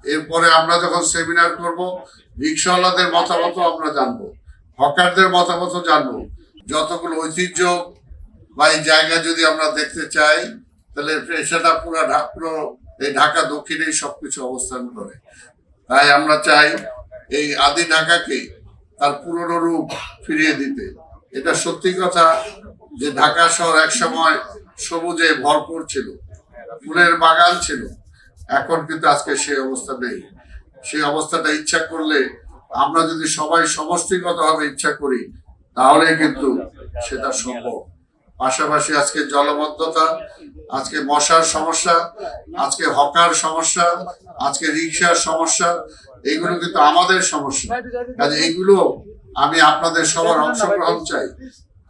এরপরে আমরা যখন সেমিনার করব, রিক্সাওয়ালাদের মতামত আমরা জানবো, হকারদের মতামত জানবো। যতগুলো ঐতিহ্য বা এই জায়গা যদি আমরা দেখতে চাই, তাহলে সেটা পুরো এই ঢাকা দক্ষিণেই সবকিছু অবস্থান করে। তাই আমরা চাই এই আদি ঢাকাকে তার পুরনো রূপ ফিরিয়ে দিতে। এটা সত্যি কথা যে ঢাকা শহর এক সময় সবুজে ভরপুর ছিল, ফুলের বাগান ছিল। এখন কিন্তু আজকে সেই অবস্থা নেই। সেই অবস্থাটা ইচ্ছা করলে, আমরা যদি সবাই সমষ্টিগতভাবে ইচ্ছা করি, তাহলে কিন্তু সেটা সম্ভব। পাশাপাশি আজকে জলবদ্ধতা, আজকে মশার সমস্যা, আজকে হকার সমস্যা, আজকে রিক্সার সমস্যা, এগুলো কিন্তু আমাদের সমস্যা। কাজে এইগুলো আমি আপনাদের সবার অংশগ্রহণ চাই।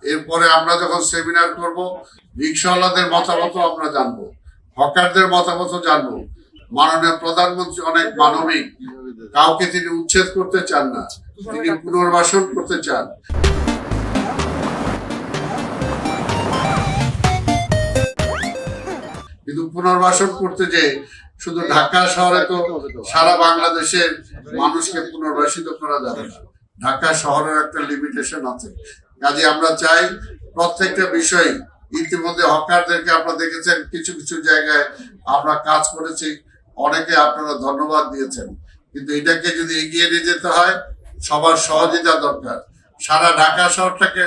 এরপরে আমরা যখন সেমিনার করব, রিক্সাওয়ালাদের মতামত আমরা জানবো, হকারদের মতামত জানবো। মাননীয় প্রধানমন্ত্রী অনেক মানবিক, কাউকে তিনি উচ্ছেদ করতে চান না, তিনি পুনর্বাসন করতে চান। কিন্তু পুনর্বাসন করতে যে শুধু ঢাকা শহরে তো সারা বাংলাদেশের মানুষকে পুনর্বাসিত করা যাবে না। ঢাকা শহরের একটা লিমিটেশন আছে। কাজে আমরা চাই প্রত্যেকটা বিষয়, ইতিমধ্যে হকারদেরকে আপনারা দেখেছেন, কিছু কিছু জায়গায় আমরা কাজ করেছি, অনেকে আপনারা ধন্যবাদ দিয়েছেন। কিন্তু এটাকে যদি এগিয়ে নিয়ে যেতে হয়, সবার সহযোগিতা দরকার। সারা ঢাকা শহরটাকে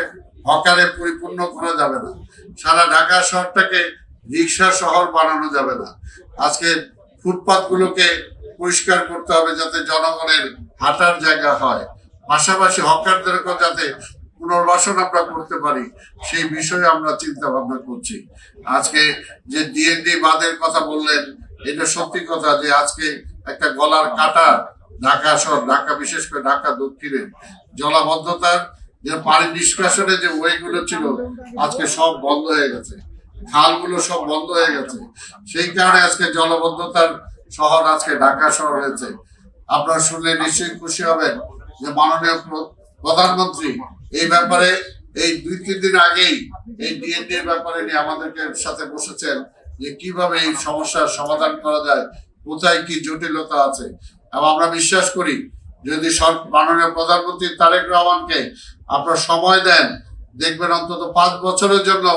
হকারে পরিপূর্ণ করা যাবে না, সারা ঢাকা শহরটাকে রিক্সা শহর বানানো যাবে না। আজকে ফুটপাথ গুলোকে পরিষ্কার করতে হবে যাতে জনগণের হাঁটার জায়গা হয়। পাশাপাশি হকারদেরকেও যাতে পুনর্বাসন আমরা করতে পারি, সেই বিষয়ে আমরা চিন্তা ভাবনা করছি। আজকে যে ডিএনডি বাঁধের কথা বললেন, এটা সত্যি কথা যে আজকে একটা গলার কাটা ঢাকা শহর, ঢাকা বিশেষ করে ঢাকা দক্ষিণের জলাবদ্ধতার যে পানি নিষ্কাশনের যে ওয়েগুলো ছিল, আজকে সব বন্ধ হয়ে গেছে, খালগুলো সব বন্ধ হয়ে গেছে। সেই কারণে আজকে জলবদ্ধতার শহর আজকে ঢাকা শহর হয়েছে। আপনারা শুনলে নিশ্চয়ই খুশি হবেন যে মাননীয় প্রধানমন্ত্রী এই ব্যাপারে এই 2-3 দিন আগেই এই ডিএনডি এর ব্যাপারে নিয়ে আমাদেরকে সাথে বসেছেন যে কিভাবে এই সমস্যার সমাধান করা যায়, কোথায় কি জটিলতা আছে। এবং আমরা বিশ্বাস করি যদি মাননীয় প্রধানমন্ত্রী তারেক রহমানকে আপনারা সময় দেন, দেখবেন অন্তত 5 বছরের জন্য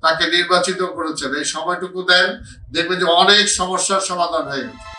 তাকে নির্বাচিত করেছেন, এই সময়টুকু দেন, দেখবেন যে অনেক সমস্যার সমাধান হয়ে গেছে।